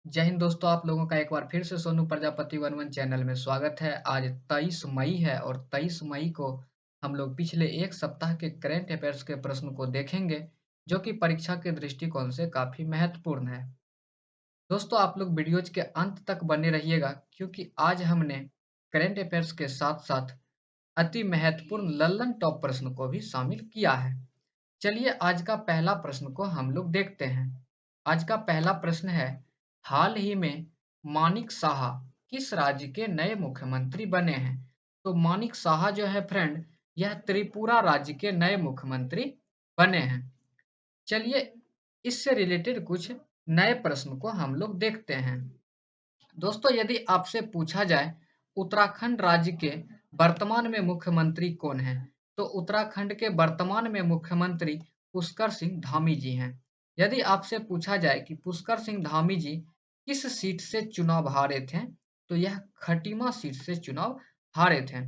जय हिंद दोस्तों, आप लोगों का एक बार फिर से Sonu Prajapati one one channel में स्वागत है। आज 23 मई है और 23 मई को हम लोग पिछले एक सप्ताह के करंट अफेयर्स के प्रश्न को देखेंगे, जो कि परीक्षा के दृष्टिकोण से काफी महत्वपूर्ण है। दोस्तों, आप लोग वीडियोज के अंत तक बने रहिएगा, क्योंकि आज हमने करंट अफेयर्स के साथ-साथ अति महत्वपूर्ण लल्लन टॉप प्रश्न को भी शामिल किया है। चलिए आज का पहला प्रश्न को हम लोग देखते हैं। आज का पहला प्रश्न है, हाल ही में मानिक साहा किस राज्य के नए मुख्यमंत्री बने हैं? तो मानिक साहा जो है फ्रेंड, यह त्रिपुरा राज्य के नए मुख्यमंत्री बने हैं। चलिए इससे रिलेटेड कुछ नए प्रश्न को हम लोग देखते हैं। दोस्तों, यदि आपसे पूछा जाए उत्तराखंड राज्य के वर्तमान में मुख्यमंत्री कौन हैं? तो उत्तराखंड के वर्तमान में मुख्यमंत्री पुष्कर सिंह धामी जी हैं। यदि आपसे पूछा जाए कि पुष्कर सिंह धामी जी किस सीट से चुनाव हारे थे? तो यह खटीमा सीट से चुनाव हारे थे।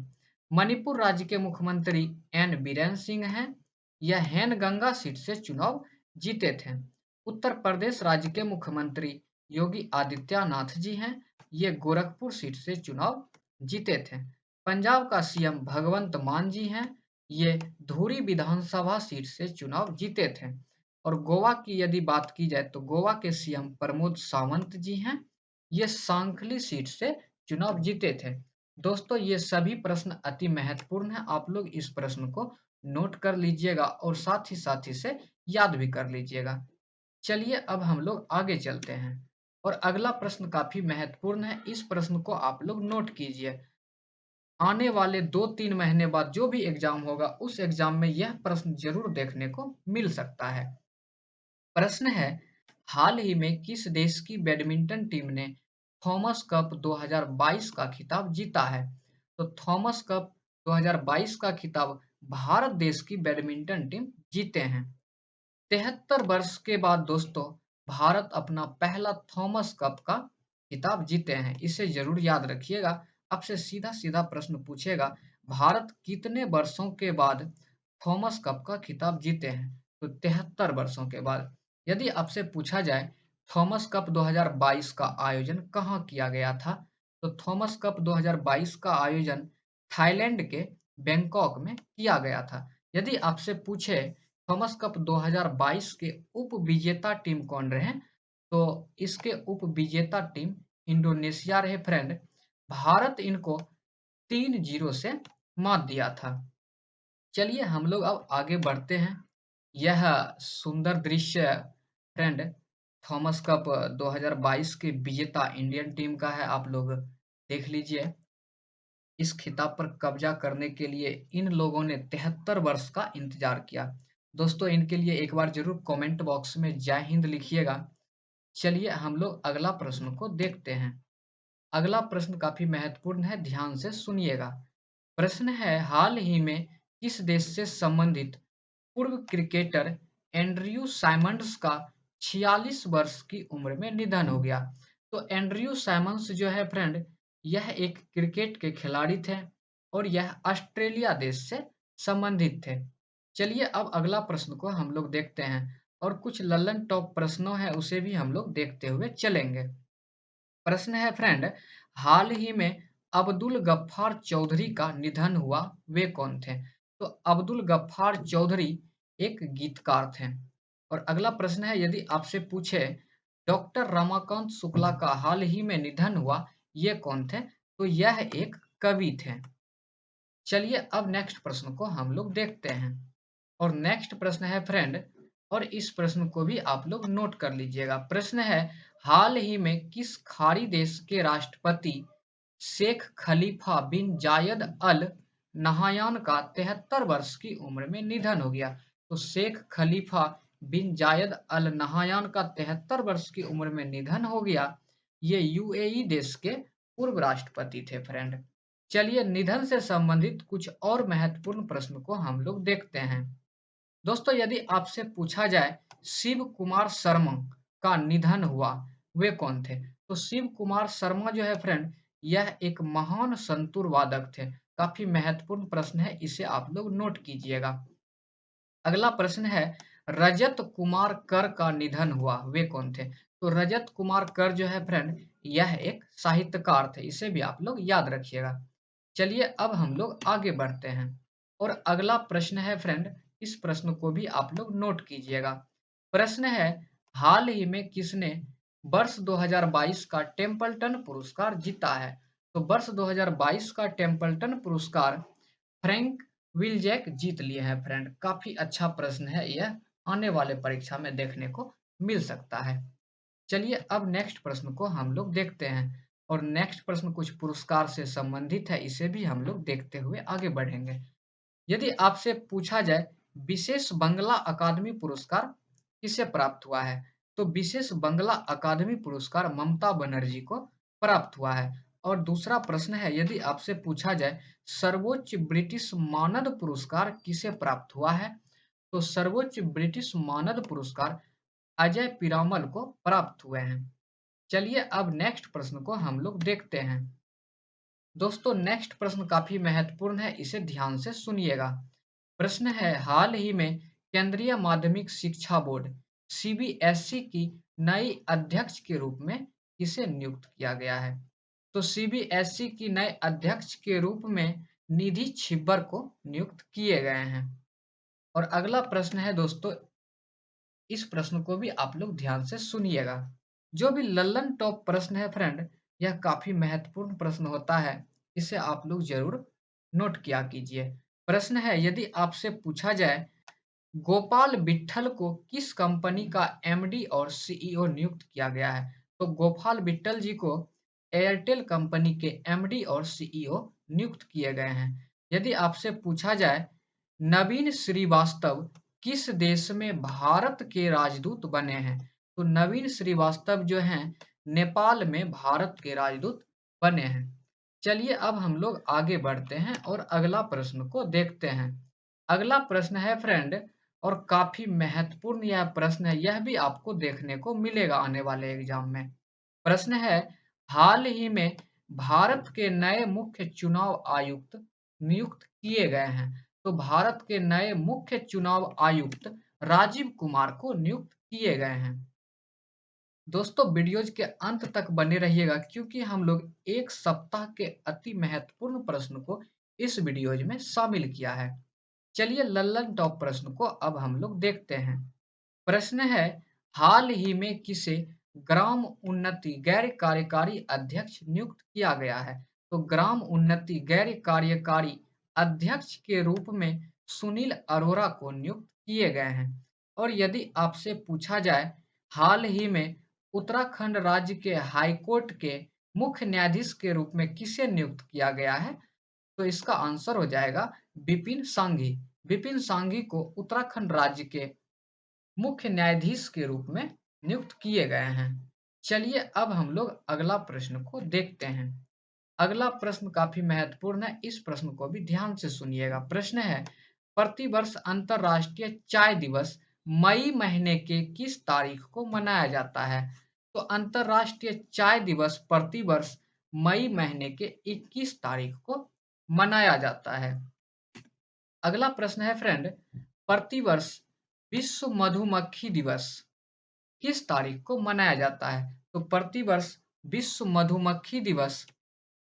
मणिपुर राज्य के मुख्यमंत्री एन बीरेन सिंह हैं। यह हेनगंगा सीट से चुनाव जीते थे। उत्तर प्रदेश राज्य के मुख्यमंत्री योगी आदित्यनाथ जी हैं। ये गोरखपुर सीट से चुनाव जीते थे। पंजाब का सीएम भगवंत मान जी हैं। ये धुरी विधानसभा सीट से चुनाव जीते थे। और गोवा की यदि बात की जाए तो गोवा के सीएम प्रमोद सावंत जी हैं। ये सांखली सीट से चुनाव जीते थे। दोस्तों, ये सभी प्रश्न अति महत्वपूर्ण हैं। आप लोग इस प्रश्न को नोट कर लीजिएगा और साथ ही इसे याद भी कर लीजिएगा। चलिए अब हम लोग आगे चलते हैं और अगला प्रश्न काफी महत्वपूर्ण है। इस प्रश्न को आप लोग नोट कीजिए। आने वाले 2-3 महीने बाद जो भी एग्जाम होगा, उस एग्जाम में यह प्रश्न जरूर देखने को मिल सकता है। प्रश्न है, हाल ही में किस देश की बैडमिंटन टीम ने थॉमस कप 2022 का खिताब जीता है? तो थॉमस कप 2022 का खिताब भारत देश की बैडमिंटन टीम जीते हैं। 73 वर्ष के बाद दोस्तों भारत अपना पहला थॉमस कप का खिताब जीते हैं। इसे जरूर याद रखिएगा। आपसे सीधा-सीधा प्रश्न पूछेगा, भारत कितने वर्षों के बाद थॉमस कप का खिताब जीते हैं? तो 73 वर्षों के बाद। यदि आपसे पूछा जाए थॉमस कप 2022 का आयोजन कहाँ किया गया था? तो थॉमस कप 2022 का आयोजन थाईलैंड के बैंकॉक में किया गया था। यदि आपसे पूछे थॉमस कप 2022 के उप विजेता टीम कौन रहे? तो इसके उप विजेता टीम इंडोनेशिया रहे फ्रेंड। भारत इनको 3-0 से मात दिया था। चलिए हम लोग अब आगे बढ़ते हैं। यह सुंदर दृश्य फ्रेंड थॉमस कप 2022 के विजेता इंडियन टीम का है। आप लोग देख लीजिए। इस खिताब पर कब्जा करने के लिए इन लोगों ने 73 वर्ष का इंतजार किया। दोस्तों, इनके लिए एक बार जरूर कमेंट बॉक्स में जय हिंद लिखिएगा। चलिए हम लोग अगला प्रश्न को देखते हैं। अगला प्रश्न काफी महत्वपूर्ण है, ध्यान से सुनिएगा। प्रश्न है, हाल ही में किस देश से संबंधित पूर्व क्रिकेटर एंड्रयू साइमंड्स का 46 वर्ष की उम्र में निधन हो गया? तो एंड्रयू साइमंड्स जो है फ्रेंड, यह एक क्रिकेट के खिलाड़ी थे और यह ऑस्ट्रेलिया देश से संबंधित थे। चलिए अब अगला प्रश्न को हम लोग देखते हैं और कुछ लल्लन टॉप प्रश्नों है उसे भी हम लोग देखते हुए चलेंगे। प्रश्न है फ्रेंड, हाल ही में अब्दुल गफ्फार चौधरी का निधन हुआ, वे कौन थे? तो अब्दुल गफ्फार चौधरी एक गीतकार थे। और अगला प्रश्न है, यदि आपसे पूछे डॉक्टर रमाकांत शुक्ला का हाल ही में निधन हुआ, ये कौन थे? तो यह एक कवि थे। चलिए अब नेक्स्ट प्रश्न को हम लोग देखते हैं और नेक्स्ट प्रश्न है फ्रेंड, और इस प्रश्न को भी आप लोग नोट कर लीजिएगा। प्रश्न है, हाल ही में किस खाड़ी देश के राष्ट्रपति शेख खलीफा बिन जायद अल नहायान का 73 वर्ष की उम्र में निधन हो गया? तो शेख खलीफा बिन जायद अल नहायान का 73 वर्ष की उम्र में निधन हो गया। ये यूएई देश के पूर्व राष्ट्रपति थे फ्रेंड। चलिए निधन से संबंधित कुछ और महत्वपूर्ण प्रश्न को हम लोग देखते हैं। दोस्तों, यदि आपसे पूछा जाए शिव कुमार शर्मा का निधन हुआ, वे कौन थे? तो शिव कुमार शर्मा जो है फ्रेंड, यह एक महान संतूर वादक थे। काफी महत्वपूर्ण प्रश्न है, इसे आप लोग नोट कीजिएगा। अगला प्रश्न है, रजत कुमार कर का निधन हुआ, वे कौन थे? तो रजत कुमार कर जो है फ्रेंड, यह एक साहित्यकार थे, इसे भी आप लोग याद रखिएगा। चलिए अब हम लोग आगे बढ़ते हैं और अगला प्रश्न है फ्रेंड, इस प्रश्न को भी आप लोग नोट कीजिएगा। प्रश्न है, हाल ही में किसने वर्ष 2022 का टेम्पल्टन पुरस्कार जीता है? तो वर्ष 2022 का टेम्पल्टन पुरस्कार फ्रैंक विलजैक जीत लिए हैं फ्रेंड। काफी अच्छा प्रश्न है यह, आने वाले परीक्षा में देखने को मिल सकता है। चलिए अब नेक्स्ट प्रश्न को हम लोग देखते हैं और नेक्स्ट प्रश्न कुछ पुरस्कार से संबंधित है, इसे भी हम लोग देखते हुए आगे बढ़ेंगे। यदि आपसे पूछा जाए विशेष बंगला अकादमी पुरस्कार किसे प्राप्त हुआ है? तो विशेष बंगला अकादमी पुरस्कार ममता बनर्जी को प्राप्त हुआ है। और दूसरा प्रश्न है, यदि आपसे पूछा जाए सर्वोच्च ब्रिटिश मानद पुरस्कार किसे प्राप्त हुआ है? तो सर्वोच्च ब्रिटिश मानद पुरस्कार अजय पीरामल को प्राप्त हुए हैं। चलिए अब नेक्स्ट प्रश्न को हम लोग देखते हैं। दोस्तों नेक्स्ट प्रश्न काफी महत्वपूर्ण है, इसे ध्यान से सुनिएगा। प्रश्न है, हाल ही में केंद्रीय माध्यमिक शिक्षा बोर्ड सीबीएसई की नई अध्यक्ष के रूप में किसे नियुक्त किया गया है? तो सीबीएसई की नए अध्यक्ष के रूप में निधि छिब्बर को नियुक्त किए गए हैं। और अगला प्रश्न है दोस्तों, इस प्रश्न को भी आप लोग ध्यान से सुनिएगा। जो भी लल्लन टॉप प्रश्न है फ्रेंड, यह काफी महत्वपूर्ण प्रश्न होता है, इसे आप लोग जरूर नोट किया कीजिए। प्रश्न है, यदि आपसे पूछा जाए गोपाल विट्ठल को किस कंपनी का एमडी और सीईओ नियुक्त किया गया है? तो गोपाल विट्ठल जी को एयरटेल कंपनी के एमडी और सीईओ नियुक्त किए गए हैं। यदि आपसे पूछा जाए नवीन श्रीवास्तव किस देश में भारत के राजदूत बने हैं? तो नवीन श्रीवास्तव जो हैं नेपाल में भारत के राजदूत बने हैं। चलिए अब हम लोग आगे बढ़ते हैं और अगला प्रश्न को देखते हैं। अगला प्रश्न है फ्रेंड, और काफी महत्वपूर्ण यह प्रश्न है, यह भी आपको देखने को मिलेगा आने वाले एग्जाम में। प्रश्न है, हाल ही में भारत के नए मुख्य चुनाव आयुक्त नियुक्त किए गए हैं। तो भारत के नए मुख्य चुनाव आयुक्त राजीव कुमार को नियुक्त किए गए हैं। दोस्तों वीडियोज के अंत तक बने रहिएगा, क्योंकि हम लोग एक सप्ताह के अति महत्वपूर्ण प्रश्न को इस वीडियोज में शामिल किया है। चलिए लल्लन टॉप प्रश्न को अब हम लोग देखते हैं। प्रश्न है, हाल ही में किसे ग्राम उन्नति गैर कार्यकारी अध्यक्ष नियुक्त किया गया है? तो ग्राम उन्नति गैर कार्यकारी अध्यक्ष के रूप में सुनील अरोड़ा को नियुक्त किए गए हैं। और यदि आपसे पूछा जाए हाल ही में उत्तराखंड राज्य के हाईकोर्ट के मुख्य न्यायाधीश के रूप में किसे नियुक्त किया गया है? तो इसका आंसर हो जाएगा विपिन सांघी। विपिन सांघी को उत्तराखंड राज्य के मुख्य न्यायाधीश के रूप में नियुक्त किए गए हैं। चलिए अब हम लोग अगला प्रश्न को देखते हैं। अगला प्रश्न काफी महत्वपूर्ण है, इस प्रश्न को भी ध्यान से सुनिएगा। प्रश्न है, प्रतिवर्ष अंतर्राष्ट्रीय चाय दिवस मई महीने के किस तारीख को मनाया जाता है? तो अंतर्राष्ट्रीय चाय दिवस प्रतिवर्ष मई महीने के 21 तारीख को मनाया जाता है। अगला प्रश्न है फ्रेंड, प्रतिवर्ष विश्व मधुमक्खी दिवस किस तारीख को मनाया जाता है? तो प्रतिवर्ष विश्व मधुमक्खी दिवस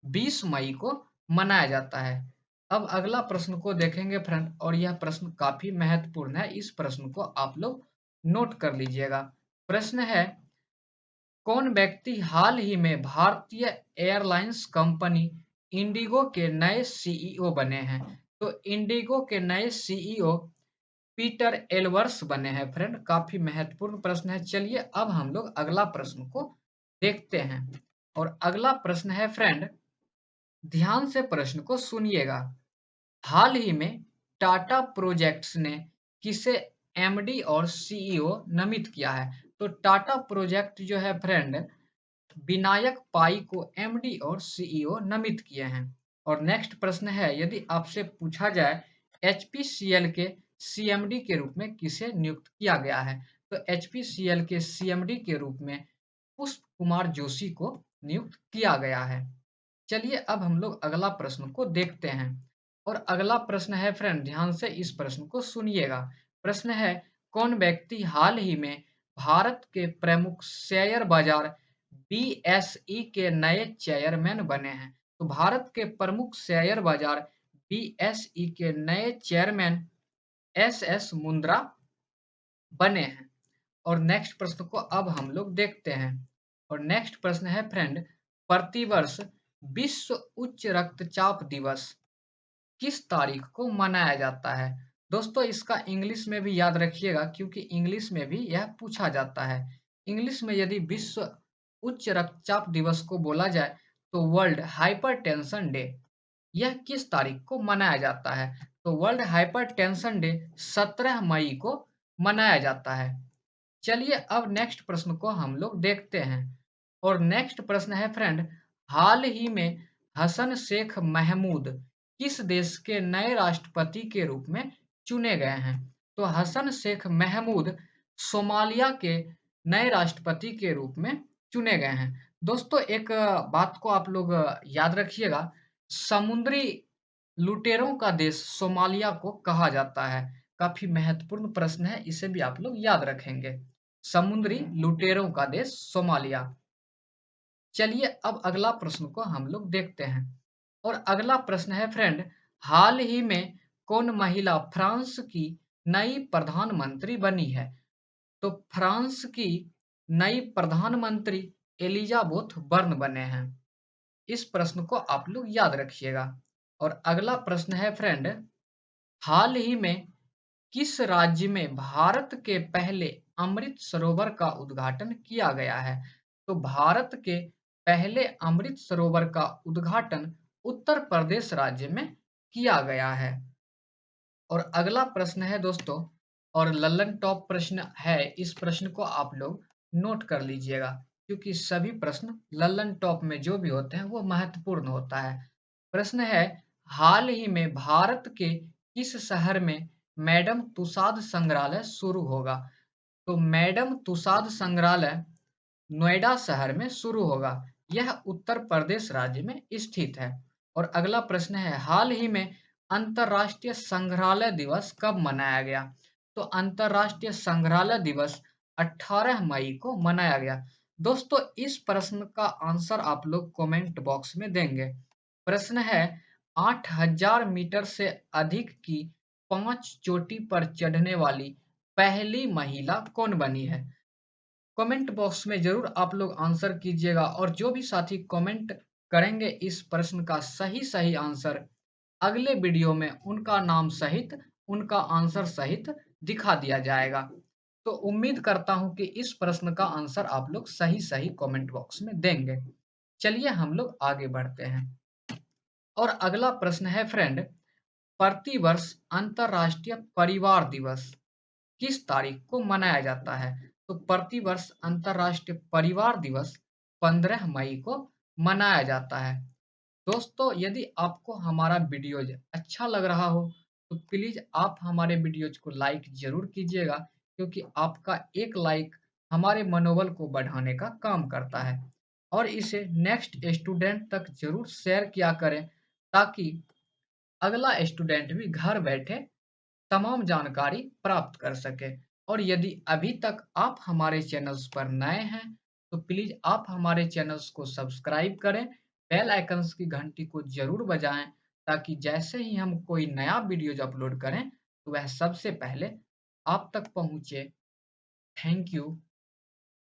20 मई को मनाया जाता है। अब अगला प्रश्न को देखेंगे फ्रेंड, और यह प्रश्न काफी महत्वपूर्ण है, इस प्रश्न को आप लोग नोट कर लीजिएगा। प्रश्न है, कौन व्यक्ति हाल ही में भारतीय एयरलाइंस कंपनी इंडिगो के नए सीईओ बने हैं? तो इंडिगो के नए सीईओ पीटर एल्वर्स बने हैं फ्रेंड। काफी महत्वपूर्ण प्रश्न है। चलिए अब हम लोग अगला प्रश्न को देखते हैं और अगला प्रश्न है फ्रेंड, ध्यान से प्रश्न को सुनिएगा। हाल ही में टाटा प्रोजेक्ट्स ने किसे एमडी और सीईओ नामित किया है? तो टाटा प्रोजेक्ट जो है फ्रेंड विनायक पाई को एमडी और सीईओ नामित किए हैं। और नेक्स्ट प्रश्न है, यदि आपसे पूछा जाए एचपीसीएल के सीएमडी के रूप में किसे नियुक्त किया गया है? तो एचपीसीएल के सीएमडी के रूप में पुष्प कुमार जोशी को नियुक्त किया गया है। चलिए अब हम लोग अगला प्रश्न को देखते हैं और अगला प्रश्न है फ्रेंड, ध्यान से इस प्रश्न को सुनिएगा। प्रश्न है, कौन व्यक्ति हाल ही में भारत के प्रमुख शेयर बाजार बीएसई के नए चेयरमैन बने हैं। तो भारत के प्रमुख शेयर बाजार बीएसई के नए चेयरमैन एस एस मुंद्रा बने हैं। और नेक्स्ट प्रश्न को अब हम लोग देखते हैं। और नेक्स्ट प्रश्न है फ्रेंड, प्रतिवर्ष विश्व उच्च रक्तचाप दिवस किस तारीख को मनाया जाता है? दोस्तों इसका इंग्लिश में भी याद रखिएगा, क्योंकि इंग्लिश में भी यह पूछा जाता है। इंग्लिश में यदि विश्व उच्च रक्तचाप दिवस को बोला जाए तो वर्ल्ड हाइपरटेंशन डे, यह किस तारीख को मनाया जाता है? तो वर्ल्ड हाइपरटेंशन डे 17 मई को मनाया जाता है। चलिए अब नेक्स्ट प्रश्न को हम लोग देखते हैं। और नेक्स्ट प्रश्न है फ्रेंड, हाल ही में हसन शेख महमूद किस देश के नए राष्ट्रपति के रूप में चुने गए हैं? तो हसन शेख महमूद सोमालिया के नए राष्ट्रपति के रूप में चुने गए हैं। दोस्तों एक बात को आप लोग याद रखिएगा, समुद्री लुटेरों का देश सोमालिया को कहा जाता है। काफी महत्वपूर्ण प्रश्न है, इसे भी आप लोग याद रखेंगे। समुद्री लुटेरों का देश सोमालिया। चलिए अब अगला प्रश्न को हम लोग देखते हैं। और अगला प्रश्न है फ्रेंड, हाल ही में कौन महिला फ्रांस की नई प्रधानमंत्री बनी है? तो फ्रांस की नई प्रधानमंत्री एलिजाबेथ बर्न बने हैं। इस प्रश्न को आप लोग याद रखिएगा। और अगला प्रश्न है फ्रेंड, हाल ही में किस राज्य में भारत के पहले अमृत सरोवर का उद्घाटन किया गया है? तो भारत के पहले अमृत सरोवर का उद्घाटन उत्तर प्रदेश राज्य में किया गया है। और अगला प्रश्न है दोस्तों, और लल्लन टॉप प्रश्न है, इस प्रश्न को आप लोग नोट कर लीजिएगा, क्योंकि सभी प्रश्न लल्लन टॉप में जो भी होते हैं वो महत्वपूर्ण होता है। प्रश्न है, हाल ही में भारत के किस शहर में मैडम तुसाद संग्रहालय शुरू होगा? तो मैडम तुसाद संग्रहालय नोएडा शहर में शुरू होगा। यह उत्तर प्रदेश राज्य में स्थित है। और अगला प्रश्न है, हाल ही में अंतर्राष्ट्रीय संग्रहालय दिवस कब मनाया गया? तो अंतर्राष्ट्रीय संग्रहालय दिवस 18 मई को मनाया गया। दोस्तों इस प्रश्न का आंसर आप लोग कमेंट बॉक्स में देंगे। प्रश्न है, 8000 मीटर से अधिक की 5 चोटी पर चढ़ने वाली पहली महिला कौन बनी है? कमेंट बॉक्स में जरूर आप लोग आंसर कीजिएगा, और जो भी साथी कमेंट करेंगे इस प्रश्न का सही सही आंसर, अगले वीडियो में उनका नाम सहित उनका आंसर सहित दिखा दिया जाएगा। तो उम्मीद करता हूं कि इस प्रश्न का आंसर आप लोग सही सही कमेंट बॉक्स में देंगे। चलिए हम लोग आगे बढ़ते हैं। और अगला प्रश्न है फ्रेंड, प्रतिवर्ष अंतर्राष्ट्रीय परिवार दिवस किस तारीख को मनाया जाता है? तो प्रतिवर्ष अंतर्राष्ट्रीय परिवार दिवस 15 मई को मनाया जाता है। दोस्तों यदि आपको हमारा वीडियोज अच्छा लग रहा हो तो प्लीज आप हमारे वीडियोज को लाइक जरूर कीजिएगा, क्योंकि आपका एक लाइक हमारे मनोबल को बढ़ाने का काम करता है। और इसे नेक्स्ट स्टूडेंट तक जरूर शेयर किया करें, ताकि अगला स्टूडेंट भी घर बैठे तमाम जानकारी प्राप्त कर सके। और यदि अभी तक आप हमारे चैनल्स पर नए हैं तो प्लीज आप हमारे चैनल्स को सब्सक्राइब करें, बेल आइकन्स की घंटी को जरूर बजाएं, ताकि जैसे ही हम कोई नया वीडियोज अपलोड करें तो वह सबसे पहले आप तक पहुंचे। Thank you.